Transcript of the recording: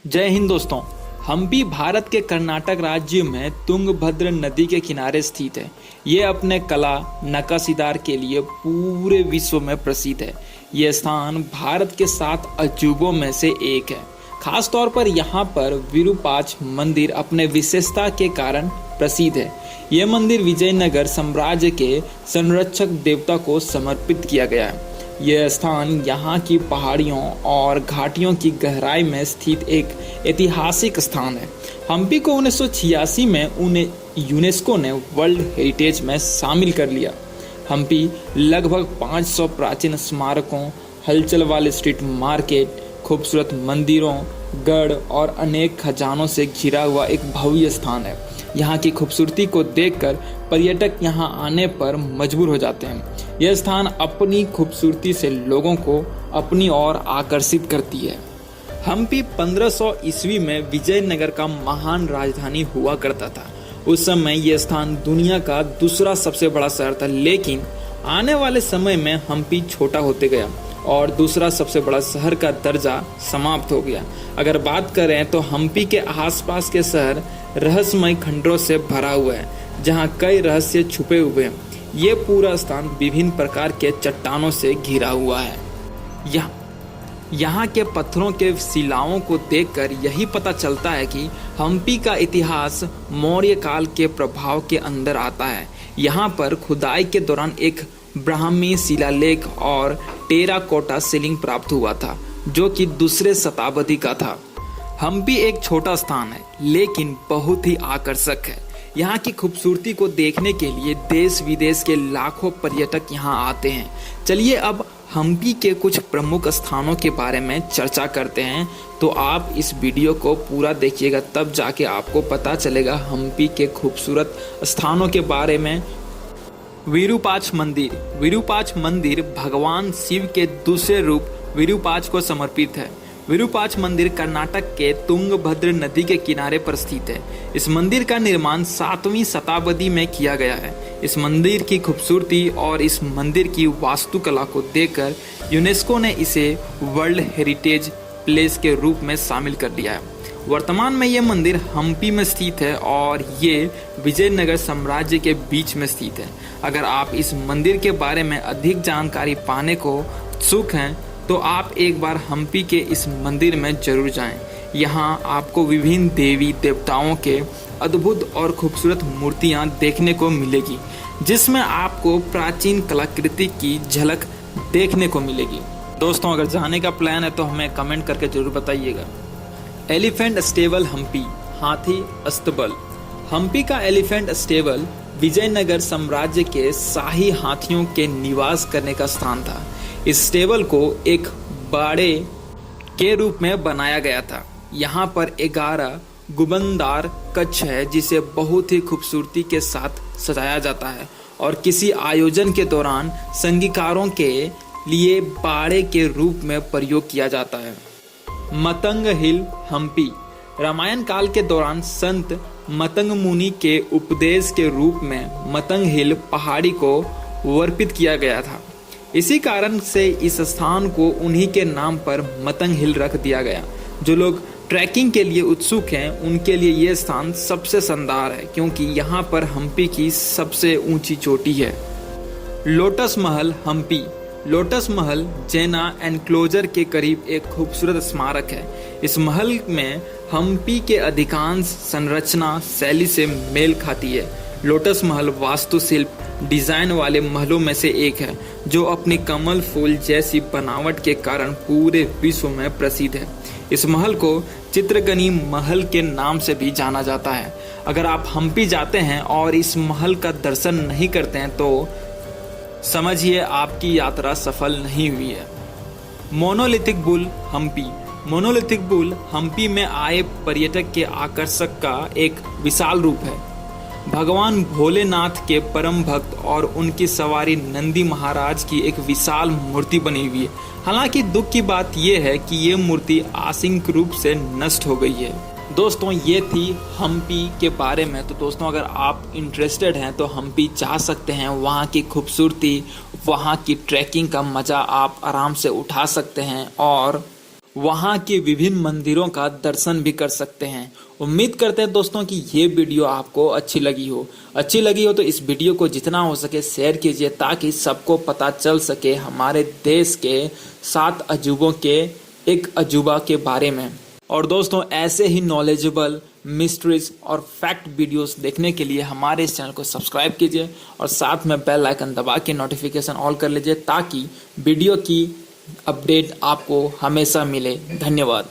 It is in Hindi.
जय हिंद दोस्तों। हम्पी भारत के कर्नाटक राज्य में तुंगभद्र नदी के किनारे स्थित है। ये अपने कला नक्काशीदार के लिए पूरे विश्व में प्रसिद्ध है। ये स्थान भारत के 7 अजूबों में से एक है। खास तौर पर यहाँ पर विरूपाक्ष मंदिर अपने विशेषता के कारण प्रसिद्ध है। यह मंदिर विजयनगर साम्राज्य के संरक्षक देवता को समर्पित किया गया है। यह स्थान यहाँ की पहाड़ियों और घाटियों की गहराई में स्थित एक ऐतिहासिक स्थान है। हम्पी को 1986 में उन्हें यूनेस्को ने वर्ल्ड हेरिटेज में शामिल कर लिया। हम्पी लगभग 500 प्राचीन स्मारकों, हलचल वाले स्ट्रीट मार्केट, खूबसूरत मंदिरों, गढ़ और अनेक खजानों से घिरा हुआ एक भव्य स्थान है। यहाँ की खूबसूरती को देखकर पर्यटक यहाँ आने पर मजबूर हो जाते हैं। यह स्थान अपनी खूबसूरती से लोगों को अपनी ओर आकर्षित करती है। हम्पी 1500 ईस्वी में विजयनगर का महान राजधानी हुआ करता था। उस समय यह स्थान दुनिया का दूसरा सबसे बड़ा शहर था, लेकिन आने वाले समय में हम्पी छोटा होते गया और दूसरा सबसे बड़ा शहर का दर्जा समाप्त हो गया। अगर बात करें तो हम्पी के आसपास के शहर रहस्यमय खंडरों से भरा हुआ है, जहां कई रहस्य छुपे हुए हैं। ये पूरा स्थान विभिन्न प्रकार के चट्टानों से घिरा हुआ है। यहाँ के पत्थरों के शिलाओं को देखकर यही पता चलता है कि हम्पी का इतिहास मौर्य काल के प्रभाव के अंदर आता है। यहाँ पर खुदाई के दौरान एक ब्राह्मी शिलालेख और टेराकोटा सीलिंग प्राप्त हुआ था, जो कि दूसरे शताब्दी का था। हम्पी एक छोटा स्थान है, लेकिन बहुत ही आकर्षक है। यहाँ की खूबसूरती को देखने के लिए देश विदेश के लाखों पर्यटक यहाँ आते हैं। चलिए अब हम्पी के कुछ प्रमुख स्थानों के बारे में चर्चा करते हैं। तो आप इस वीडियो को पूरा देखिएगा, तब जाके आपको पता चलेगा हम्पी के खूबसूरत स्थानों के बारे में। विरूपाक्ष मंदिर। विरूपाक्ष मंदिर भगवान शिव के दूसरे रूप विरूपाक्ष को समर्पित है। विरूपाक्ष मंदिर कर्नाटक के तुंगभद्र नदी के किनारे पर स्थित है। इस मंदिर का निर्माण 7वीं शताब्दी में किया गया है। इस मंदिर की खूबसूरती और इस मंदिर की वास्तुकला को देखकर यूनेस्को ने इसे वर्ल्ड हेरिटेज प्लेस के रूप में शामिल कर लिया है। वर्तमान में यह मंदिर हम्पी में स्थित है और ये विजयनगर साम्राज्य के बीच में स्थित है। अगर आप इस मंदिर के बारे में अधिक जानकारी पाने को उत्सुक हैं तो आप एक बार हम्पी के इस मंदिर में जरूर जाएं। यहाँ आपको विभिन्न देवी देवताओं के अद्भुत और खूबसूरत मूर्तियाँ देखने को मिलेगी, जिसमें आपको प्राचीन कलाकृति की झलक देखने को मिलेगी। दोस्तों, अगर जाने का प्लान है तो हमें कमेंट करके जरूर बताइएगा। एलिफेंट स्टेबल हम्पी, हाथी अस्तबल। हम्पी का एलिफेंट स्टेबल विजयनगर साम्राज्य के शाही हाथियों के निवास करने का स्थान था। इस स्टेबल को एक बाड़े के रूप में बनाया गया था। यहाँ पर 11 गुंबददार कक्ष है, जिसे बहुत ही खूबसूरती के साथ सजाया जाता है और किसी आयोजन के दौरान संगीतकारों के लिए बाड़े के रूप में प्रयोग किया जाता है। मतंग हिल हम्पी। रामायण काल के दौरान संत मतंग मुनि के उपदेश के रूप में मतंग हिल पहाड़ी को वर्पित किया गया था। इसी कारण से इस स्थान को उन्हीं के नाम पर मतंग हिल रख दिया गया। जो लोग ट्रैकिंग के लिए उत्सुक हैं उनके लिए यह स्थान सबसे शानदार है, क्योंकि यहाँ पर हम्पी की सबसे ऊंची चोटी है। लोटस महल हम्पी। लोटस महल जैना एनक्लोजर के करीब एक खूबसूरत स्मारक है। इस महल में हम्पी के अधिकांश संरचना शैली से मेल खाती है। लोटस महल वास्तुशिल्प डिजाइन वाले महलों में से एक है, जो अपनी कमल फूल जैसी बनावट के कारण पूरे विश्व में प्रसिद्ध है। इस महल को चित्रगनी महल के नाम से भी जाना जाता है। अगर आप हम्पी जाते हैं और इस महल का दर्शन नहीं करते हैं तो समझिए आपकी यात्रा सफल नहीं हुई है। Monolithic bull Hampi. Monolithic bull Hampi में आए पर्यटक के आकर्षक का एक विशाल रूप है। भगवान भोलेनाथ के परम भक्त और उनकी सवारी नंदी महाराज की एक विशाल मूर्ति बनी हुई है। हालांकि दुख की बात यह है कि ये मूर्ति आंशिक रूप से नष्ट हो गई है। दोस्तों, ये थी हम्पी के बारे में। तो दोस्तों, अगर आप इंटरेस्टेड हैं तो हम्पी जा सकते हैं। वहाँ की खूबसूरती, वहाँ की ट्रैकिंग का मज़ा आप आराम से उठा सकते हैं और वहाँ के विभिन्न मंदिरों का दर्शन भी कर सकते हैं। उम्मीद करते हैं दोस्तों कि ये वीडियो आपको अच्छी लगी हो तो इस वीडियो को जितना हो सके शेयर कीजिए, ताकि सबको पता चल सके हमारे देश के 7 अजूबों के एक अजूबा के बारे में। और दोस्तों ऐसे ही नॉलेजेबल मिस्ट्रीज और फैक्ट वीडियोस देखने के लिए हमारे इस चैनल को सब्सक्राइब कीजिए और साथ में बेल आइकन दबा के नोटिफिकेशन ऑल कर लीजिए, ताकि वीडियो की अपडेट आपको हमेशा मिले। धन्यवाद।